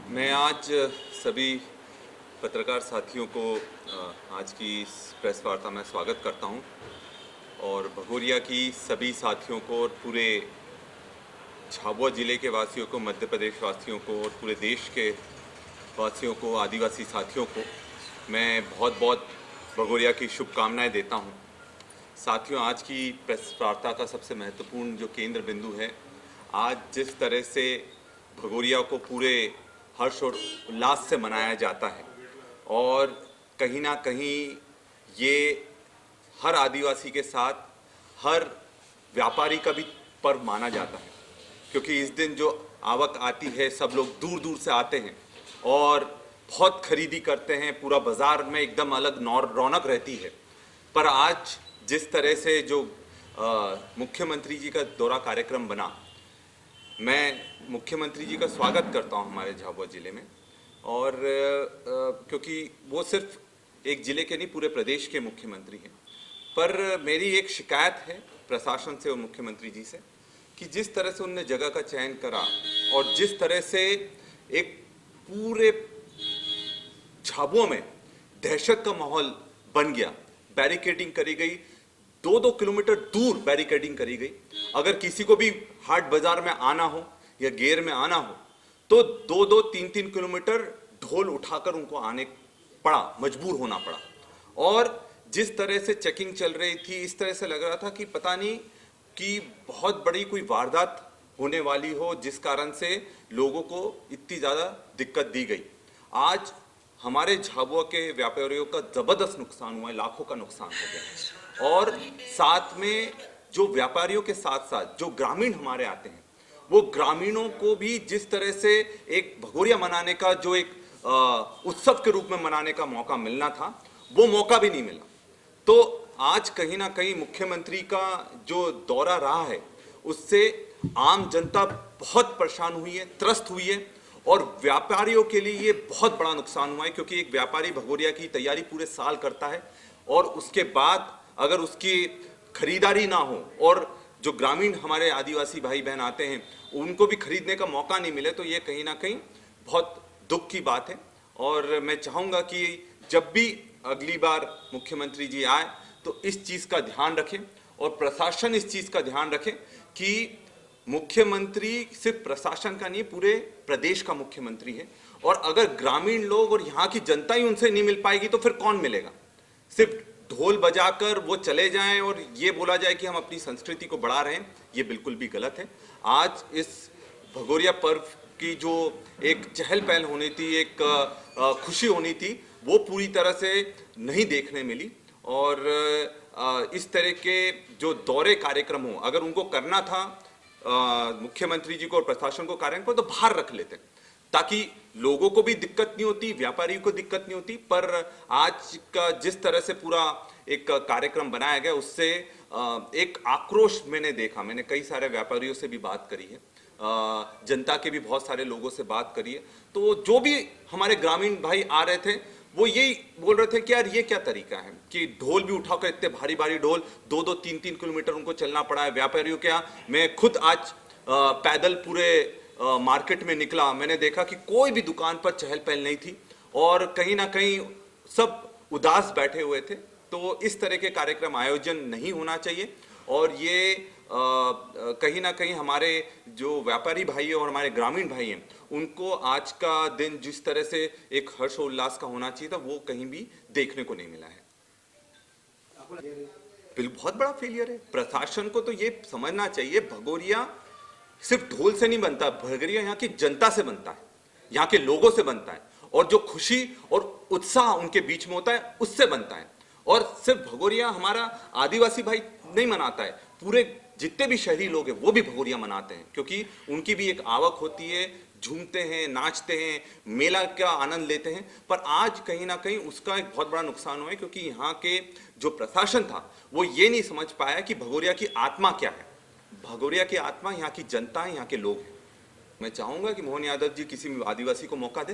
मैं आज सभी पत्रकार साथियों को आज की इस प्रेस वार्ता में स्वागत करता हूं और भगोरिया की सभी साथियों को और पूरे झाबुआ ज़िले के वासियों को, मध्य प्रदेश वासियों को और पूरे देश के वासियों को, आदिवासी साथियों को मैं बहुत बहुत भगोरिया की शुभकामनाएं देता हूं। साथियों, आज की प्रेस वार्ता का सबसे महत्वपूर्ण जो केंद्र बिंदु है, आज जिस तरह से भगोरिया को पूरे हर्ष और उल्लास से मनाया जाता है और कहीं ना कहीं ये हर आदिवासी के साथ हर व्यापारी का भी पर्व माना जाता है, क्योंकि इस दिन जो आवक आती है सब लोग दूर दूर से आते हैं और बहुत खरीदी करते हैं। पूरा बाजार में एकदम अलग रौनक रहती है। पर आज जिस तरह से जो मुख्यमंत्री जी का दौरा कार्यक्रम बना, मैं मुख्यमंत्री जी का स्वागत करता हूं हमारे झाबुआ ज़िले में। और क्योंकि वो सिर्फ एक ज़िले के नहीं, पूरे प्रदेश के मुख्यमंत्री हैं। पर मेरी एक शिकायत है प्रशासन से और मुख्यमंत्री जी से कि जिस तरह से उनने जगह का चयन करा और जिस तरह से एक पूरे झाबुआ में दहशत का माहौल बन गया, बैरिकेडिंग करी गई, 2-2 किलोमीटर दूर बैरिकेडिंग करी गई। अगर किसी को भी हाट बाजार में आना हो या गेर में आना हो तो 2-2, 3-3 किलोमीटर ढोल उठाकर उनको आने पड़ा, मजबूर होना पड़ा। और जिस तरह से चेकिंग चल रही थी, इस तरह से लग रहा था कि पता नहीं कि बहुत बड़ी कोई वारदात होने वाली हो, जिस कारण से लोगों को इतनी ज़्यादा दिक्कत दी गई। आज हमारे झाबुआ के व्यापारियों का ज़बरदस्त नुकसान हुआ है, लाखों का नुकसान हो गया। और साथ में जो व्यापारियों के साथ साथ जो ग्रामीण हमारे आते हैं, वो ग्रामीणों को भी जिस तरह से एक भगोरिया मनाने का जो एक उत्सव के रूप में मनाने का मौका मिलना था, वो मौका भी नहीं मिला। तो आज कहीं ना कहीं मुख्यमंत्री का जो दौरा रहा है, उससे आम जनता बहुत परेशान हुई है, त्रस्त हुई है और व्यापारियों के लिए ये बहुत बड़ा नुकसान हुआ है। क्योंकि एक व्यापारी भगोरिया की तैयारी पूरे साल करता है और उसके बाद अगर उसकी खरीदारी ना हो और जो ग्रामीण हमारे आदिवासी भाई बहन आते हैं उनको भी खरीदने का मौका नहीं मिले, तो ये कहीं ना कहीं बहुत दुख की बात है। और मैं चाहूँगा कि जब भी अगली बार मुख्यमंत्री जी आए तो इस चीज़ का ध्यान रखें और प्रशासन इस चीज़ का ध्यान रखें कि मुख्यमंत्री सिर्फ प्रशासन का नहीं, पूरे प्रदेश का मुख्यमंत्री है। और अगर ग्रामीण लोग और यहाँ की जनता ही उनसे नहीं मिल पाएगी तो फिर कौन मिलेगा? सिर्फ ढोल बजाकर वो चले जाएं और ये बोला जाए कि हम अपनी संस्कृति को बढ़ा रहे हैं, ये बिल्कुल भी गलत है। आज इस भगोरिया पर्व की जो एक चहल पहल होनी थी, एक खुशी होनी थी, वो पूरी तरह से नहीं देखने मिली। और इस तरह के जो दौरे कार्यक्रम हो, अगर उनको करना था मुख्यमंत्री जी को और प्रशासन को कार्यक्रम को, तो बाहर रख लेते ताकि लोगों को भी दिक्कत नहीं होती, व्यापारियों को दिक्कत नहीं होती। पर आज का जिस तरह से पूरा एक कार्यक्रम बनाया गया, उससे एक आक्रोश मैंने देखा। मैंने कई सारे व्यापारियों से भी बात करी है, जनता के भी बहुत सारे लोगों से बात करी है। तो जो भी हमारे ग्रामीण भाई आ रहे थे वो यही बोल रहे थे कि यार ये क्या तरीका है कि ढोल भी उठाकर, इतने भारी भारी ढोल, 2-2, 3-3 किलोमीटर उनको चलना पड़ा है व्यापारियों के यहाँ। मैं खुद आज पैदल पूरे मार्केट में निकला, मैंने देखा कि कोई भी दुकान पर चहल पहल नहीं थी और कहीं ना कहीं सब उदास बैठे हुए थे। तो इस तरह के कार्यक्रम आयोजन नहीं होना चाहिए और ये कहीं ना कहीं हमारे जो व्यापारी भाई हैं और हमारे ग्रामीण भाई हैं, उनको आज का दिन जिस तरह से एक हर्षोल्लास का होना चाहिए था, वो कहीं भी देखने को नहीं मिला है। बहुत बड़ा फेलियर है। प्रशासन को तो ये समझना चाहिए, भगोरिया सिर्फ ढोल से नहीं बनता, भगोरिया यहाँ की जनता से बनता है, यहाँ के लोगों से बनता है और जो खुशी और उत्साह उनके बीच में होता है उससे बनता है। और सिर्फ भगोरिया हमारा आदिवासी भाई नहीं मनाता है, पूरे जितने भी शहरी लोग हैं वो भी भगोरिया मनाते हैं, क्योंकि उनकी भी एक आवक होती है, झूमते हैं, नाचते हैं, मेला का आनंद लेते हैं। पर आज कहीं ना कहीं उसका एक बहुत बड़ा नुकसान हुआ है, क्योंकि यहाँ के जो प्रशासन था वो ये नहीं समझ पाया कि भगोरिया की आत्मा क्या है। भगोरिया की आत्मा यहाँ की जनता है, यहाँ के लोग हैं। मैं चाहूँगा कि मोहन यादव जी किसी आदिवासी को मौका दे,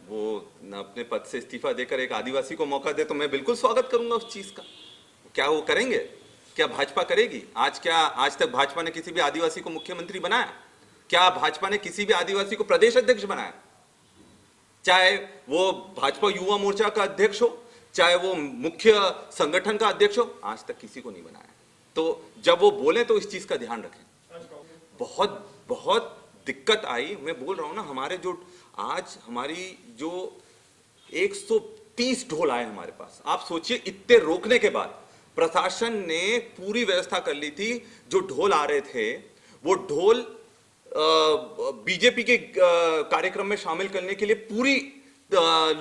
वो न अपने पद से इस्तीफा देकर एक आदिवासी को मौका दे, तो मैं बिल्कुल स्वागत करूंगा उस चीज़ का। क्या वो करेंगे? क्या भाजपा करेगी? आज तक भाजपा ने किसी भी आदिवासी को मुख्यमंत्री बनाया? क्या भाजपा ने किसी भी आदिवासी को प्रदेश अध्यक्ष बनाया? चाहे वो भाजपा युवा मोर्चा का अध्यक्ष हो, चाहे वो मुख्य संगठन का अध्यक्ष हो, आज तक किसी को नहीं बनाया। तो जब वो बोले तो इस चीज का ध्यान रखें। बहुत बहुत दिक्कत आई, मैं बोल रहा हूं ना, हमारे जो आज हमारी जो 130 ढोल आए हमारे पास, आप सोचिए इतने रोकने के बाद प्रशासन ने पूरी व्यवस्था कर ली थी। जो ढोल आ रहे थे वो ढोल बीजेपी के कार्यक्रम में शामिल करने के लिए पूरी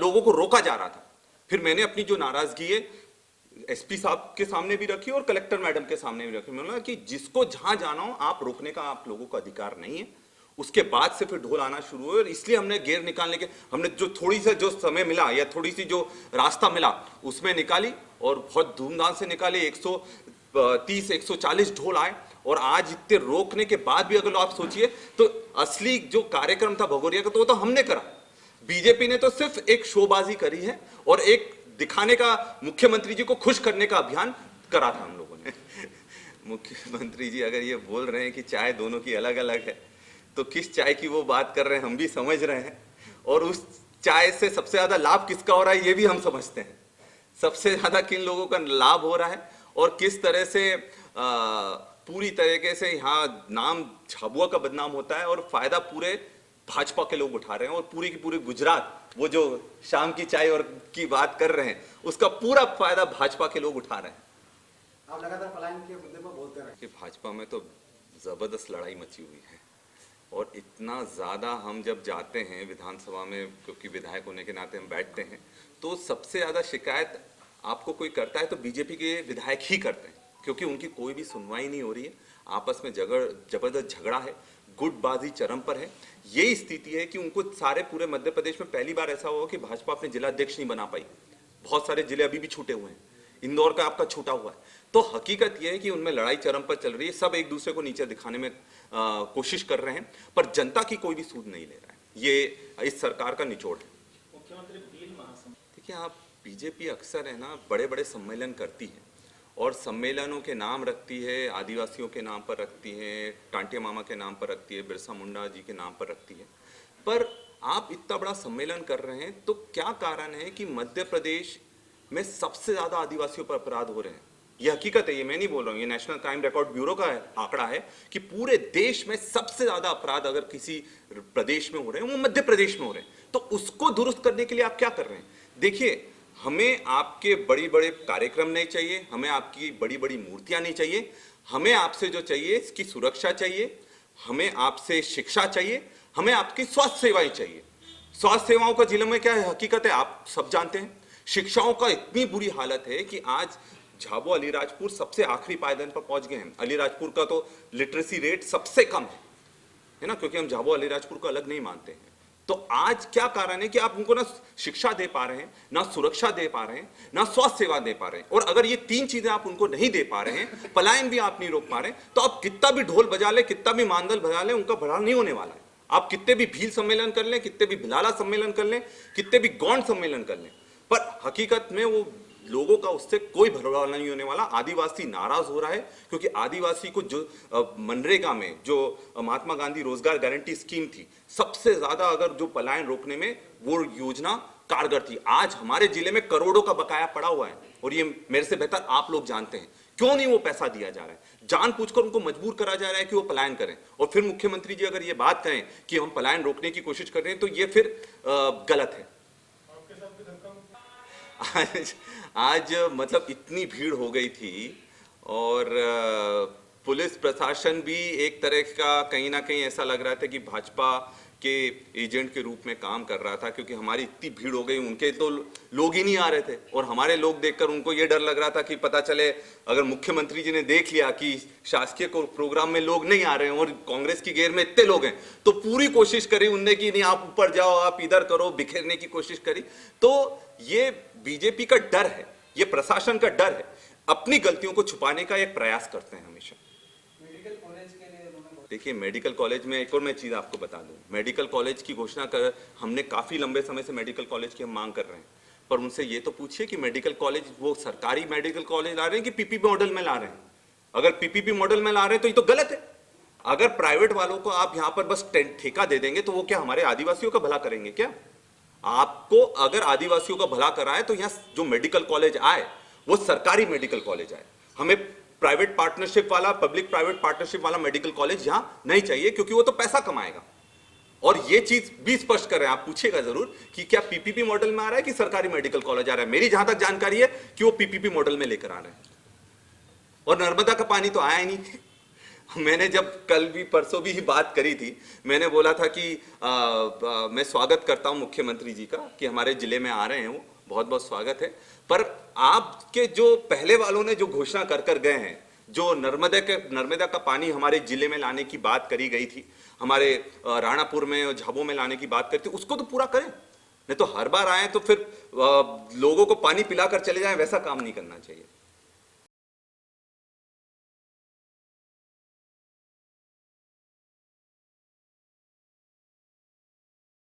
लोगों को रोका जा रहा था। फिर मैंने अपनी जो नाराजगी है एसपी साहब के सामने भी रखी और कलेक्टर मैडम के सामने भी रखी। मैंने बोला कि जिसको जहां जाना हो आप रोकने का आप लोगों का अधिकार नहीं है। उसके बाद से फिर ढोल आना शुरू हुए और इसलिए हमने गेर निकालने के, हमने जो थोड़ी सा जो समय मिला या थोड़ी सी जो रास्ता मिला उसमें निकाली और बहुत धूमधाम से निकाली। 130 140 ढोल आए और आज इतने रोकने के बाद भी अगर आप सोचिए तो असली जो कार्यक्रम था भगोरिया का तो वो तो हमने करा। बीजेपी ने तो सिर्फ एक शोबाजी करी है और एक दिखाने का, मुख्यमंत्री जी को खुश करने का अभियान करा था हम लोगों ने। मुख्यमंत्री जी अगर ये बोल रहे हैं कि चाय दोनों की अलग अलग है तो किस चाय की वो बात कर रहे हैं हम भी समझ रहे हैं, और उस चाय से सबसे ज्यादा लाभ किसका हो रहा है ये भी हम समझते हैं। सबसे ज्यादा किन लोगों का लाभ हो रहा है और किस तरह से पूरी तरीके से यहाँ नाम झाबुआ का बदनाम होता है और फायदा पूरे भाजपा के लोग उठा रहे हैं। और पूरी की पूरी गुजरात वो जो शाम की चाय और की बात कर रहे हैं उसका पूरा फायदा भाजपा के लोग उठा रहे हैं। आप लगातार पलायन के मुद्दे पर बोलते रहे कि भाजपा में तो जबरदस्त लड़ाई मची हुई है और इतना ज्यादा हम जब जाते हैं विधानसभा में, क्योंकि विधायक होने के नाते हम बैठते हैं, तो सबसे ज्यादा शिकायत आपको कोई करता है तो बीजेपी के विधायक ही करते हैं, क्योंकि उनकी कोई भी सुनवाई नहीं हो रही है। आपस में जबरदस्त झगड़ा है, गुटबाजी चरम पर है। यही स्थिति है कि उनको सारे पूरे मध्य प्रदेश में पहली बार ऐसा हुआ कि भाजपा अपने जिला अध्यक्ष नहीं बना पाई। बहुत सारे जिले अभी भी छूटे हुए हैं, इंदौर का आपका छूटा हुआ है। तो हकीकत यह है कि उनमें लड़ाई चरम पर चल रही है, सब एक दूसरे को नीचे दिखाने में कोशिश कर रहे हैं, पर जनता की कोई भी सूद नहीं ले रहा है। ये इस सरकार का निचोड़ है। मुख्यमंत्री देखिए, आप बीजेपी अक्सर है ना बड़े बड़े सम्मेलन करती है और सम्मेलनों के नाम रखती है, आदिवासियों के नाम पर रखती है, टांटिया मामा के नाम पर रखती है, बिरसा मुंडा जी के नाम पर रखती है। पर आप इतना बड़ा सम्मेलन कर रहे हैं तो क्या कारण है कि मध्य प्रदेश में सबसे ज्यादा आदिवासियों पर अपराध हो रहे हैं? ये हकीकत है, ये मैं नहीं बोल रहा हूँ, ये नेशनल क्राइम रिकॉर्ड ब्यूरो का आंकड़ा है कि पूरे देश में सबसे ज्यादा अपराध अगर किसी प्रदेश में हो रहे हैं वो मध्य प्रदेश में हो रहे हैं। तो उसको दुरुस्त करने के लिए आप क्या कर रहे हैं? देखिए, हमें आपके बड़ी बड़े कार्यक्रम नहीं चाहिए, हमें आपकी बड़ी बड़ी मूर्तियां नहीं चाहिए, हमें आपसे जो चाहिए इसकी सुरक्षा चाहिए, हमें आपसे शिक्षा चाहिए, हमें आपकी स्वास्थ्य सेवाएं चाहिए। स्वास्थ्य सेवाओं का जिले में क्या है, हकीकत है आप सब जानते हैं। शिक्षाओं का इतनी बुरी हालत है कि आज झाबुआ अलीराजपुर सबसे आखिरी पायदान पर पहुंच गए हैं। अलीराजपुर का तो लिटरेसी रेट सबसे कम है ना, क्योंकि हम झाबुआ अलीराजपुर को अलग नहीं मानते हैं। तो आज क्या कारण है कि आप उनको ना शिक्षा दे पा रहे हैं, ना सुरक्षा दे पा रहे हैं, ना स्वास्थ्य सेवा दे पा रहे हैं। और अगर ये तीन चीजें आप उनको नहीं दे पा रहे हैं, पलायन भी आप नहीं रोक पा रहे हैं, तो आप कितना भी ढोल बजा ले, कितना भी मांदल बजा ले, उनका भला नहीं होने वाला है। आप कितने भी भील सम्मेलन कर लें, कितने भी भिलाला सम्मेलन कर लें, कितने भी गौंड सम्मेलन कर लें, पर हकीकत में वो लोगों का उससे कोई भला नहीं होने वाला। आदिवासी नाराज हो रहा है क्योंकि आदिवासी को जो मनरेगा में जो महात्मा गांधी रोजगार गारंटी स्कीम थी, सबसे ज्यादा अगर जो पलायन रोकने में वो योजना कारगर थी। आज हमारे जिले में करोड़ों का बकाया पड़ा हुआ है और ये मेरे से बेहतर आप लोग जानते हैं क्यों नहीं वो पैसा दिया जा रहा है। जानबूझकर उनको मजबूर करा जा रहा है कि वो पलायन करें। और फिर मुख्यमंत्री जी अगर ये बात करें कि हम पलायन रोकने की कोशिश कर रहे हैं तो ये फिर गलत है। आज मतलब इतनी भीड़ हो गई थी और पुलिस प्रशासन भी एक तरह का कहीं ना कहीं ऐसा लग रहा था कि भाजपा के एजेंट के रूप में काम कर रहा था, क्योंकि हमारी इतनी भीड़ हो गई, उनके तो लोग ही नहीं आ रहे थे और हमारे लोग देखकर उनको ये डर लग रहा था कि पता चले अगर मुख्यमंत्री जी ने देख लिया कि शासकीय प्रोग्राम में लोग नहीं आ रहे हैं और कांग्रेस की घेर में इतने लोग हैं, तो पूरी कोशिश करी उनने कि नहीं आप ऊपर जाओ, आप इधर करो, बिखेरने की कोशिश करी। तो ये बीजेपी का डर है, ये प्रशासन का डर है, अपनी गलतियों को छुपाने का एक प्रयास करते हैं हमेशा। देखिए, मेडिकल कॉलेज में एक और मैं चीज़ आपको बता दूं, मेडिकल कॉलेज की घोषणा कर हमने काफ़ी लंबे समय से मेडिकल कॉलेज की हम मांग कर रहे हैं, पर उनसे ये तो पूछिए कि मेडिकल कॉलेज वो सरकारी मेडिकल कॉलेज ला रहे हैं कि पीपीपी मॉडल में ला रहे हैं। अगर पीपीपी मॉडल में ला रहे हैं तो ये तो गलत है। अगर प्राइवेट वालों को आप यहाँ पर बस ठेका दे देंगे तो वो क्या हमारे आदिवासियों का भला करेंगे क्या? आपको अगर आदिवासियों का भला करा है तो यहाँ जो मेडिकल कॉलेज आए वो सरकारी मेडिकल कॉलेज आए। हमें प्राइवेट पार्टनरशिप वाला, पब्लिक प्राइवेट पार्टनरशिप वाला मेडिकल कॉलेज यहां नहीं चाहिए, क्योंकि वो तो पैसा कमाएगा। और ये चीज भी स्पष्ट कर रहे हैं, आप पूछिएगा जरूर कि क्या पीपीपी मॉडल में आ रहा है कि सरकारी मेडिकल कॉलेज आ रहा है। मेरी जहां तक जानकारी है कि वो पीपीपी मॉडल में लेकर आ रहे हैं। और नर्मदा का पानी तो आया ही नहीं। मैंने जब कल भी परसों भी ही बात करी थी, मैंने बोला था कि मैं स्वागत करता हूं मुख्यमंत्री जी का कि हमारे जिले में आ रहे हैं, वो बहुत बहुत स्वागत है। पर आपके जो पहले वालों ने जो घोषणा कर कर गए हैं, जो नर्मदा का पानी हमारे जिले में लाने की बात करी गई थी, हमारे राणापुर में और झाबुआ में लाने की बात करती, उसको तो पूरा करें। नहीं तो हर बार आए तो फिर लोगों को पानी पिलाकर चले जाएं, वैसा काम नहीं करना चाहिए।